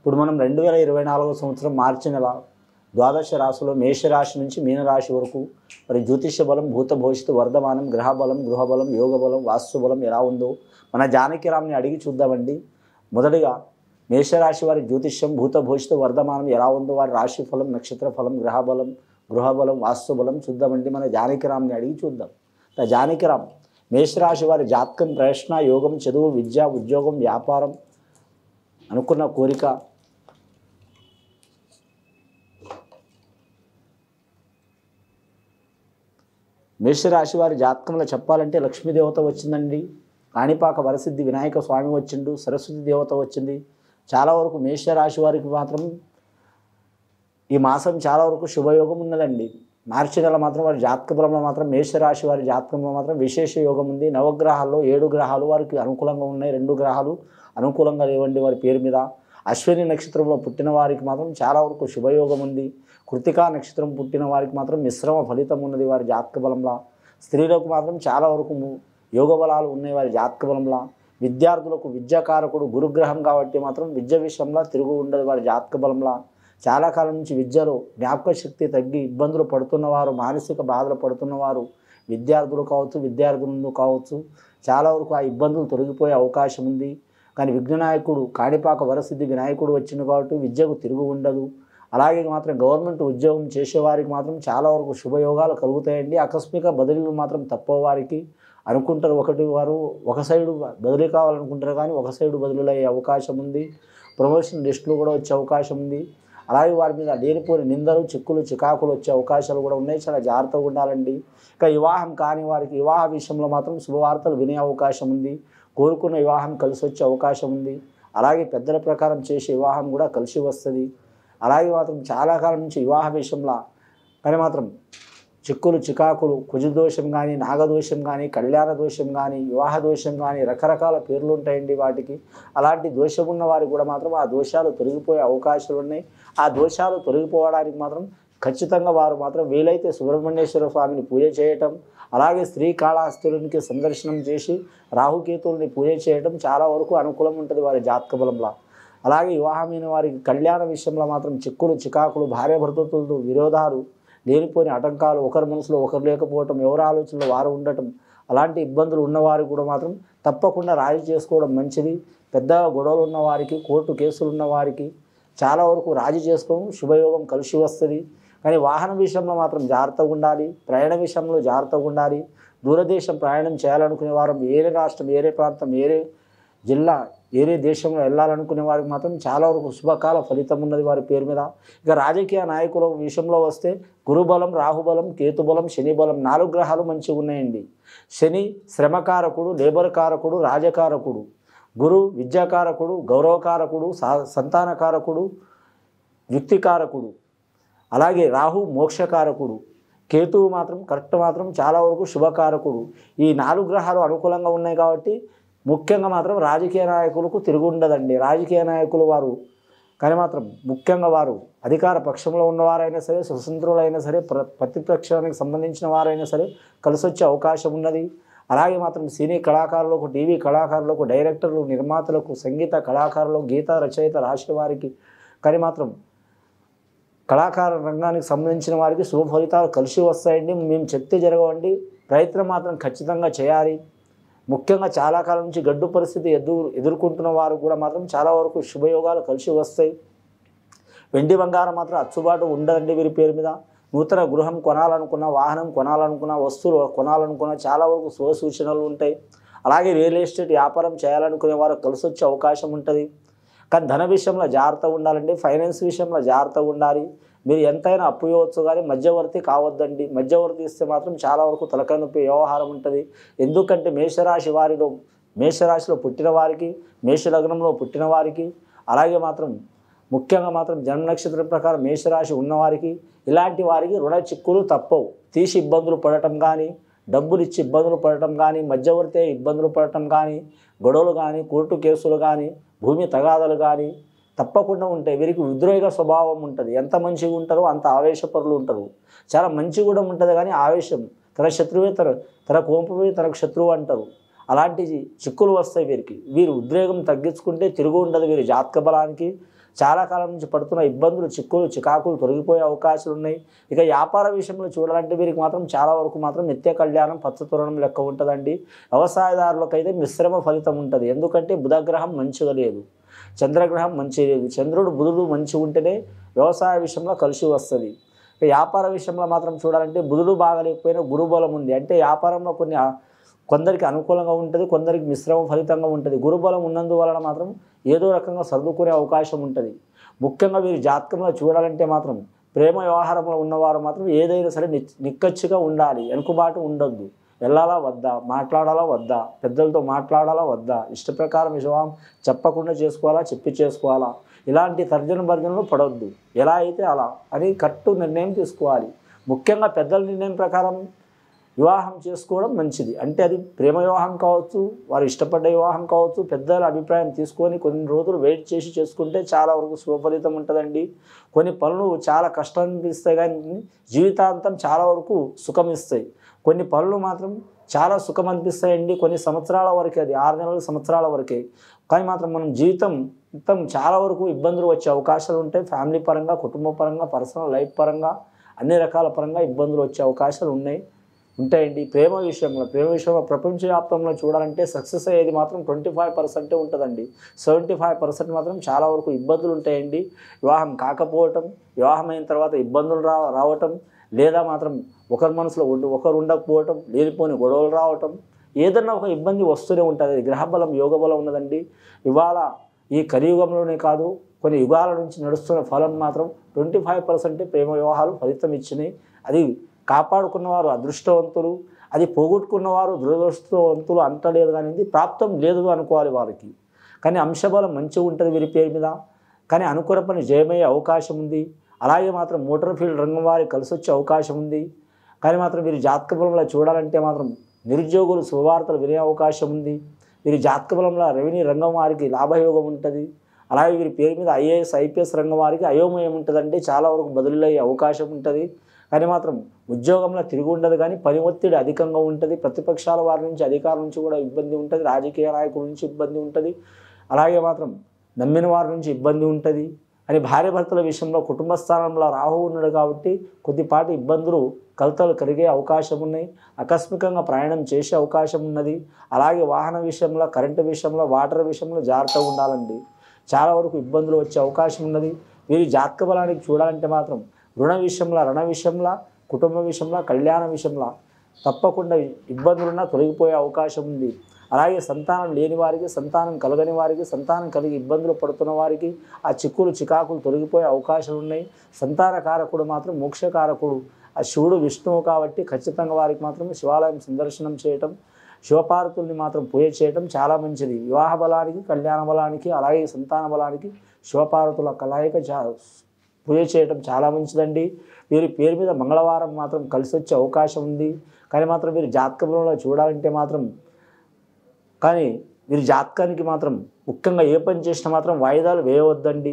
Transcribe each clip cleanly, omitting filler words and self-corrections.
ఇప్పుడు మనం 2024 సంవత్సరం మార్చి నెల ద్వాదశ రాశిలో మేషరాశి నుంచి మీనరాశి వరకు మరి జ్యోతిష బలం, భూత భవిష్యత్తు, వర్ధమానం, గ్రహ బలం, గృహ బలం, యోగ బలం, వాస్తు బలం ఎలా ఉందో మన జానకిరామ్ని అడిగి చూద్దామండి. మొదటిగా మేషరాశి వారి జ్యోతిష్యం, భూత భవిష్యత్తు, వర్ధమానం ఎలా ఉందో వారి రాశి ఫలం, నక్షత్ర ఫలం, గ్రహ బలం, గృహ బలం, వాస్తు బలం చూద్దామండి. మన జానకిరామ్ని అడిగి చూద్దాం. జానకిరామ్ మేషరాశి వారి జాతకం, ప్రశ్న, యోగం, చదువు, విద్య, ఉద్యోగం, వ్యాపారం, అనుకున్న కోరిక, మేషరాశి వారి జాతకంలో చెప్పాలంటే లక్ష్మీదేవత వచ్చిందండి, కాణిపాక వరసిద్ధి వినాయక స్వామి వచ్చిండు, సరస్వతి దేవత వచ్చింది. చాలా వరకు మేషరాశి వారికి మాత్రం ఈ మాసం చాలా వరకు శుభయోగం ఉన్నదండి. మార్చి నెల మాత్రం వారి జాతక బలంలో మాత్రం మేషరాశి వారి జాతకంలో మాత్రం విశేష యోగం ఉంది. నవగ్రహాల్లో 7 గ్రహాలు వారికి అనుకూలంగా ఉన్నాయి, 2 గ్రహాలు అనుకూలంగా లేవండి వారి పేరు మీద. అశ్విని నక్షత్రంలో పుట్టిన వారికి మాత్రం చాలా వరకు శుభయోగం ఉంది. కృతికా నక్షత్రం పుట్టిన వారికి మాత్రం మిశ్రమ ఫలితం ఉన్నది వారి జాతక బలంలో. స్త్రీలకు మాత్రం చాలా వరకు యోగ బలాలు ఉన్నాయి వారి జాతక బలంలో. విద్యార్థులకు విద్యాకారకుడు గురుగ్రహం కాబట్టి మాత్రం విద్య విషయంలో తిరుగు ఉండదు వారి జాతక బలంలో. చాలా కాలం నుంచి విద్యలో జ్ఞాపక శక్తి తగ్గి ఇబ్బందులు పడుతున్నవారు, మానసిక బాధలు పడుతున్నవారు, విద్యార్థులు కావచ్చు, విద్యార్థులు కావచ్చు, చాలా వరకు ఆ ఇబ్బందులు తొలగిపోయే అవకాశం ఉంది. కానీ విఘ్ననాయకుడు కాణిపాక వరసిద్ధి వినాయకుడు వచ్చింది కాబట్టి విద్యకు తిరుగు ఉండదు. అలాగే మాత్రం గవర్నమెంట్ ఉద్యోగం చేసేవారికి మాత్రం చాలా వరకు శుభయోగాలు కలుగుతాయండి. ఆకస్మిక బదిలీలు మాత్రం తప్పవారికి అనుకుంటారు. ఒక సైడు బదిలీ కావాలనుకుంటారు కానీ ఒక సైడు బదిలీలు అయ్యే అవకాశం ఉంది. ప్రమోషన్ లిస్టులు కూడా వచ్చే అవకాశం ఉంది. అలాగే వారి మీద లేనిపోని నిందలు, చిక్కులు, చికాకులు వచ్చే అవకాశాలు కూడా ఉన్నాయి. చాలా జాగ్రత్తగా ఉండాలండి. ఇక వివాహం కాని వారికి వివాహ విషయంలో మాత్రం శుభవార్తలు వినే అవకాశం ఉంది. కోరుకున్న వివాహం కలిసి వచ్చే అవకాశం ఉంది. అలాగే పెద్దల ప్రకారం చేసే వివాహం కూడా కలిసి వస్తుంది. అలాగే మాత్రం చాలా కాలం నుంచి వివాహ విషయంలో కానీ మాత్రం చిక్కులు, చికాకులు, కుజదోషం కానీ, నాగదోషం కానీ, కళ్యాణ దోషం కానీ, వివాహ దోషం కానీ రకరకాల పేర్లు ఉంటాయండి వాటికి. అలాంటి దోషం ఉన్న వారికి కూడా మాత్రం ఆ దోషాలు తొలగిపోయే అవకాశాలు ఉన్నాయి. ఆ దోషాలు తొలగిపోవడానికి మాత్రం ఖచ్చితంగా వారు మాత్రం వీలైతే సుబ్రహ్మణ్యేశ్వర స్వామిని పూజ చేయటం, అలాగే శ్రీకాళహస్తీరునికి సందర్శనం చేసి రాహుకేతువుల్ని పూజ చేయటం చాలా వరకు అనుకూలం ఉంటుంది వారి జాతక బలంలో. అలాగే వివాహమైన వారికి కళ్యాణ విషయంలో మాత్రం చిక్కులు, చికాకులు, భార్యాభర్తలతో విరోధాలు, లేనిపోని ఆటంకాలు, ఒకరి మనసులో ఒకరు లేకపోవటం, ఎవరి ఆలోచనలో వారు ఉండటం, అలాంటి ఇబ్బందులు ఉన్నవారికి కూడా మాత్రం తప్పకుండా రాజీ చేసుకోవడం మంచిది. పెద్దగా గొడవలు ఉన్నవారికి, కోర్టు కేసులు ఉన్నవారికి చాలా వరకు రాజీ చేసుకోవడం శుభయోగం కలిసి వస్తుంది. కానీ వాహన విషయంలో మాత్రం జాగ్రత్తగా ఉండాలి. ప్రయాణ విషయంలో జాగ్రత్తగా ఉండాలి. దూరదేశం ప్రయాణం చేయాలనుకునే వారు వేరే రాష్ట్రం, వేరే ప్రాంతం, వేరే జిల్లా, వేరే దేశంలో వెళ్ళాలనుకునే వారికి మాత్రం చాలా వరకు శుభకాల ఫలితం ఉన్నది వారి పేరు మీద. ఇక రాజకీయ నాయకుల విషయంలో వస్తే గురుబలం, రాహుబలం, కేతుబలం, శని బలం 4 గ్రహాలు మంచిగా ఉన్నాయండి. శని శ్రమకారకుడు, లేబర్ కారకుడు, రాజకారకుడు. గురు విద్యాకారకుడు, గౌరవకారకుడు, సంతానకారకుడు, యుక్తికారకుడు. అలాగే రాహు మోక్షకారకుడు. కేతువు మాత్రం కరెక్ట్ మాత్రం చాలా వరకు శుభకారకుడు. ఈ 4 గ్రహాలు అనుకూలంగా ఉన్నాయి కాబట్టి ముఖ్యంగా మాత్రం రాజకీయ నాయకులకు తిరుగుండదండి. రాజకీయ నాయకులు వారు కానీ మాత్రం ముఖ్యంగా వారు అధికార పక్షంలో ఉన్నవారైనా సరే, స్వతంత్రులైనా సరే, ప్రతిపక్షానికి సంబంధించిన వారైనా సరే కలిసి వచ్చే అవకాశం ఉన్నది. అలాగే మాత్రం సినీ కళాకారులకు, టీవీ కళాకారులకు, డైరెక్టర్లు, నిర్మాతలకు, సంగీత కళాకారులకు, గీత రచయిత రాసే వారికి కానీ మాత్రం కళాకార రంగానికి సంబంధించిన వారికి శుభ ఫలితాలు కలిసి వస్తాయండి. మేము చెప్తే జరగవండి, ప్రయత్నం మాత్రం ఖచ్చితంగా చేయాలి. ముఖ్యంగా చాలా కాలం నుంచి గడ్డు పరిస్థితి ఎదుర్కొంటున్న వారు కూడా మాత్రం చాలా వరకు శుభయోగాలు కలిసి వస్తాయి. వెండి బంగారం మాత్రం అచ్చుబాటు ఉండదండి వీరి పేరు మీద. నూతన గృహం కొనాలనుకున్న, వాహనం కొనాలనుకున్న, వస్తువులు కొనాలనుకున్న చాలా వరకు శుభ సూచనలు ఉంటాయి. అలాగే రియల్ ఎస్టేట్ వ్యాపారం చేయాలనుకునే వారు కలిసి వచ్చే అవకాశం ఉంటుంది. కానీ ధన విషయంలో జాగ్రత్తగా ఉండాలండి. ఫైనాన్స్ విషయంలో జాగ్రత్తగా ఉండాలి. మీరు ఎంతైనా అప్పు ఇవ్వచ్చు కానీ మధ్యవర్తి కావద్దండి. మధ్యవర్తి ఇస్తే మాత్రం చాలా వరకు తలకాయ నొప్పి వ్యవహారం ఉంటుంది. ఎందుకంటే మేషరాశిలో పుట్టిన వారికి, మేషలగ్నంలో పుట్టిన వారికి, అలాగే మాత్రం ముఖ్యంగా మాత్రం జన్మ నక్షత్రం ప్రకారం మేషరాశి ఉన్నవారికి, ఇలాంటి వారికి రుణ చిక్కులు తప్పవు. తీసి ఇబ్బందులు పడటం కానీ, డబ్బులు ఇచ్చి ఇబ్బందులు పడటం కానీ, మధ్యవర్తి ఇబ్బందులు పడటం కానీ, గొడవలు కానీ, కోర్టు కేసులు కానీ, భూమి తగాదాలు కానీ తప్పకుండా ఉంటాయి. వీరికి ఉద్రేక స్వభావం ఉంటుంది. ఎంత మంచిగా ఉంటారో అంత ఆవేశపరులు ఉంటారు. చాలా మంచి కూడా ఉంటుంది కానీ ఆవేశం, తన శత్రువే తన కోపమే తనకు శత్రువు అంటారు. అలాంటి చిక్కులు వస్తాయి వీరికి. వీరు ఉద్రేకం తగ్గించుకుంటే తిరుగు ఉండదు వీరి జాతక బలానికి. చాలా కాలం నుంచి పడుతున్న ఇబ్బందులు, చిక్కులు, చికాకులు తొలగిపోయే అవకాశాలు ఉన్నాయి. ఇక వ్యాపార విషయంలో చూడాలంటే వీరికి మాత్రం చాలా వరకు మాత్రం నిత్య కళ్యాణం, పచ్చతోరణం లెక్క ఉంటుందండి. వ్యవసాయదారులకైతే మిశ్రమ ఫలితం ఉంటుంది. ఎందుకంటే బుధగ్రహం మంచిగా లేదు, చంద్రగ్రహం మంచిగా లేదు. చంద్రుడు, బుధుడు మంచిగా ఉంటేనే వ్యవసాయ విషయంలో కలిసి వస్తుంది. వ్యాపార విషయంలో మాత్రం చూడాలంటే బుధుడు బాగలేకపోయినా గురుబలం ఉంది. అంటే వ్యాపారంలో కొందరికి అనుకూలంగా ఉంటుంది, కొందరికి మిశ్రమ ఫలితంగా ఉంటుంది. గురుబలం ఉన్నందువలన మాత్రం ఏదో రకంగా సర్దుకునే అవకాశం ఉంటుంది. ముఖ్యంగా వీరి జాతకంలో చూడాలంటే మాత్రం ప్రేమ వ్యవహారంలో ఉన్నవారు మాత్రం ఏదైనా సరే నిక్కచ్చిగా ఉండాలి, వెనుకబాటు ఉండొద్దు. వెళ్ళాలా వద్దా, మాట్లాడాలా వద్దా, పెద్దలతో మాట్లాడాలా వద్దా, ఇష్ట ప్రకారం విషయం చెప్పకుండా చేసుకోవాలా, చెప్పి చేసుకోవాలా, ఇలాంటి తర్జన భర్జనలు పడవద్దు. ఎలా అయితే అలా అని కరెక్ట్ నిర్ణయం తీసుకోవాలి. ముఖ్యంగా పెద్దల నిర్ణయం ప్రకారం వివాహం చేసుకోవడం మంచిది. అంటే అది ప్రేమ వివాహం కావచ్చు, వారు ఇష్టపడ్డ వివాహం కావచ్చు. పెద్దల అభిప్రాయం తీసుకొని కొన్ని రోజులు వెయిట్ చేసి చేసుకుంటే చాలా వరకు శుభఫలితం ఉంటుందండి. కొన్ని పనులు చాలా కష్టం అనిపిస్తాయి కానీ జీవితాంతం చాలా వరకు సుఖం ఇస్తాయి. కొన్ని పనులు మాత్రం చాలా సుఖం అనిపిస్తాయండి కొన్ని సంవత్సరాల వరకే, అది 6 నెలల సంవత్సరాల వరకే. కానీ మాత్రం మనం జీవితం మొత్తం చాలా వరకు ఇబ్బందులు వచ్చే అవకాశాలు ఉంటాయి. ఫ్యామిలీ పరంగా, కుటుంబ పరంగా, పర్సనల్ లైఫ్ పరంగా, అన్ని రకాల పరంగా ఇబ్బందులు వచ్చే అవకాశాలు ఉంటాయండి. ప్రేమ విషయంలో ప్రపంచవ్యాప్తంలో చూడాలంటే సక్సెస్ అయ్యేది మాత్రం 25% ఉంటుందండి. 75% మాత్రం చాలా వరకు ఇబ్బందులు ఉంటాయండి. వివాహం కాకపోవటం, వివాహం అయిన తర్వాత ఇబ్బందులు రావటం, లేదా మాత్రం ఒకరి మనసులో ఒకరు ఉండకపోవటం, లేనిపోని గొడవలు రావటం, ఏదన్నా ఒక ఇబ్బంది వస్తూనే ఉంటుంది. గ్రహబలం, యోగబలం ఉన్నదండి. ఇవాళ ఈ కలియుగంలోనే కాదు, కొన్ని యుగాల నుంచి నడుస్తున్న ఫలం మాత్రం 25% ప్రేమ వివాహాలు ఫలితం ఇచ్చినాయి. అది కాపాడుకున్నవారు అదృష్టవంతులు, అది పోగొట్టుకున్నవారు దురదృష్టవంతులు అంటలేదు. కానీ ప్రాప్తం లేదు అనుకోవాలి వారికి. కానీ అంశబలం మంచిగా ఉంటుంది వీరి పేరు మీద. కానీ అనుకున్న పని జయమయ్యే అవకాశం ఉంది. అలాగే మాత్రం మోటార్ ఫీల్డ్ రంగం వారికి కలిసి వచ్చే అవకాశం ఉంది. కానీ మాత్రం వీరి జాతక బలంలో చూడాలంటే మాత్రం నిరుద్యోగులు శుభవార్తలు వినే అవకాశం ఉంది. వీరి జాతక బలంలో రెవెన్యూ రంగం వారికి లాభయోగం ఉంటుంది. అలాగే వీరి పేరు మీద ఐఏఎస్, ఐపీఎస్ రంగం వారికి అయోమయం ఉంటుందంటే చాలా వరకు బదిలీ అయ్యే అవకాశం ఉంటుంది. కానీ మాత్రం ఉద్యోగంలో తిరిగి ఉండదు, కానీ పని ఒత్తిడి అధికంగా ఉంటుంది. ప్రతిపక్షాల వారి నుంచి, అధికారుల నుంచి కూడా ఇబ్బంది ఉంటుంది. రాజకీయ నాయకుల నుంచి ఇబ్బంది ఉంటుంది. అలాగే మాత్రం నమ్మిన వారి నుంచి ఇబ్బంది ఉంటుంది. అని భార్యాభర్తల విషయంలో కుటుంబ స్థానంలో రాహు ఉన్నాడు కాబట్టి కొద్దిపాటి ఇబ్బందులు, కలతలు కలిగే అవకాశం ఉన్నాయి. ఆకస్మికంగా ప్రయాణం చేసే అవకాశం ఉన్నది. అలాగే వాహన విషయంలో, కరెంటు విషయంలో, వాటర్ విషయంలో జాగ్రత్తగా ఉండాలండి. చాలా వరకు ఇబ్బందులు వచ్చే అవకాశం ఉన్నది. వీరి జాతక బలానికి చూడాలంటే మాత్రం రుణ విషయంలో, రణ విషయంలో, కుటుంబ విషయంలో, కళ్యాణ విషయంలో తప్పకుండా ఇబ్బందులున్నా తొలగిపోయే అవకాశం ఉంది. అలాగే సంతానం లేని వారికి, సంతానం కలగని వారికి, సంతానం కలిగి ఇబ్బందులు పడుతున్న వారికి ఆ చిక్కులు, చికాకులు తొలగిపోయే అవకాశాలు ఉన్నాయి. సంతాన కారకుడు మాత్రం మోక్షకారకుడు ఆ శివుడు, విష్ణువు కాబట్టి ఖచ్చితంగా వారికి మాత్రం శివాలయం సందర్శనం చేయటం, శివపార్వతుల్ని మాత్రం పూజ చేయటం చాలా మంచిది. వివాహ బలానికి, కళ్యాణ బలానికి, అలాగే సంతాన బలానికి శివపార్వతుల కలయిక పూజ చేయటం చాలా మంచిదండి. వీరి పేరు మీద మంగళవారం మాత్రం కలిసి వచ్చే అవకాశం ఉంది. కానీ మాత్రం వీరి జాతక బలంలో చూడాలంటే మాత్రం, కానీ వీరి జాతకానికి మాత్రం ముఖ్యంగా ఏ పని చేసినా మాత్రం వాయిదాలు వేయవద్దండి.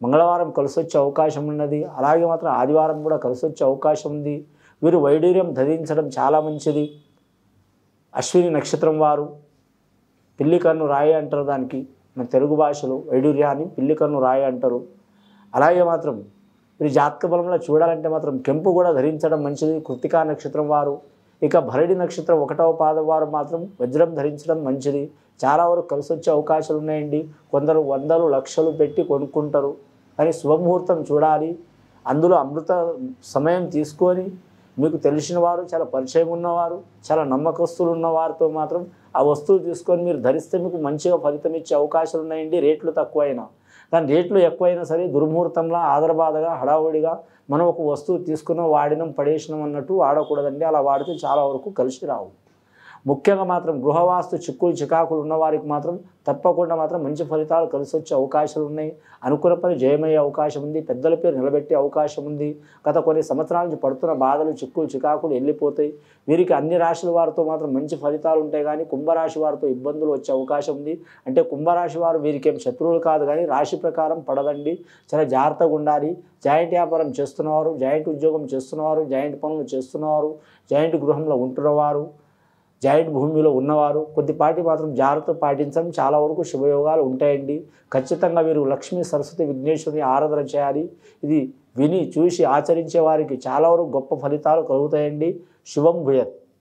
మంగళవారం కలిసి వచ్చే అవకాశం ఉన్నది. అలాగే మాత్రం ఆదివారం కూడా కలిసి వచ్చే అవకాశం ఉంది. వీరు వైడూర్యం ధరించడం చాలా మంచిది. అశ్విని నక్షత్రం వారు పిల్లికన్ను రాయి అంటారు. దానికి మన తెలుగు భాషలో వైడూర్యాన్ని పిల్లికన్ను రాయి అంటారు. అలాగే మాత్రం వీరి జాతక బలంలో చూడాలంటే మాత్రం కెంపు కూడా ధరించడం మంచిది. కృత్తికా నక్షత్రం వారు, ఇక భరణి నక్షత్రం 1వ పాదం వారు మాత్రం వజ్రం ధరించడం మంచిది. చాలా వరకు కలిసి వచ్చే అవకాశాలు ఉన్నాయండి. కొందరు వందలు, లక్షలు పెట్టి కొనుక్కుంటారు. కానీ శుభముహూర్తం చూడాలి. అందులో అమృత సమయం తీసుకొని మీకు తెలిసిన వారు, చాలా పరిచయం ఉన్నవారు, చాలా నమ్మకస్తులు ఉన్న వారితో మాత్రం ఆ వస్తువు తీసుకొని మీరు ధరిస్తే మీకు మంచిగా ఫలితం ఇచ్చే అవకాశాలు ఉన్నాయండి. రేట్లు తక్కువైనా, కానీ రేట్లు ఎక్కువైనా సరే దుర్ముహూర్తంలో ఆదరబాదగా హడావుడిగా మనం ఒక వస్తువు తీసుకున్నాం, వాడినం, పడేసినాం అన్నట్టు వాడకూడదండి. అలా వాడితే చాలా వరకు కలిసి రావు. ముఖ్యంగా మాత్రం గృహవాస్తు చిక్కులు, చికాకులు ఉన్నవారికి మాత్రం తప్పకుండా మాత్రం మంచి ఫలితాలు కలిసి వచ్చే అవకాశాలు ఉన్నాయి. అనుకున్న పని జయమయ్యే అవకాశం ఉంది. పెద్దల పేరు నిలబెట్టే అవకాశం ఉంది. గత కొన్ని సంవత్సరాల నుంచి పడుతున్న బాధలు, చిక్కులు, చికాకులు వెళ్ళిపోతాయి. వీరికి అన్ని రాశుల వారితో మాత్రం మంచి ఫలితాలు ఉంటాయి. కానీ కుంభరాశి వారితో ఇబ్బందులు వచ్చే అవకాశం ఉంది. అంటే కుంభరాశి వారు వీరికేం శత్రువులు కాదు, కానీ రాశి ప్రకారం పడదండి. చాలా జాగ్రత్తగా ఉండాలి. జాయింట్ వ్యాపారం చేస్తున్నవారు, జాయింట్ ఉద్యోగం చేస్తున్నవారు, జాయింట్ పనులు చేస్తున్నవారు, జాయింట్ గృహంలో ఉంటున్నవారు జాయింట్ భూమిలో ఉన్నవారు కొద్దిపాటి మాత్రం జాగ్రత్త పాటించడం చాలా వరకు శుభయోగాలు ఉంటాయండి. ఖచ్చితంగా మీరు లక్ష్మీ సరస్వతి విఘ్నేశ్వరిని ఆరాధన చేయాలి. ఇది విని చూసి ఆచరించే వారికి చాలా వరకు గొప్ప ఫలితాలు కలుగుతాయండి. శుభం భూయత్.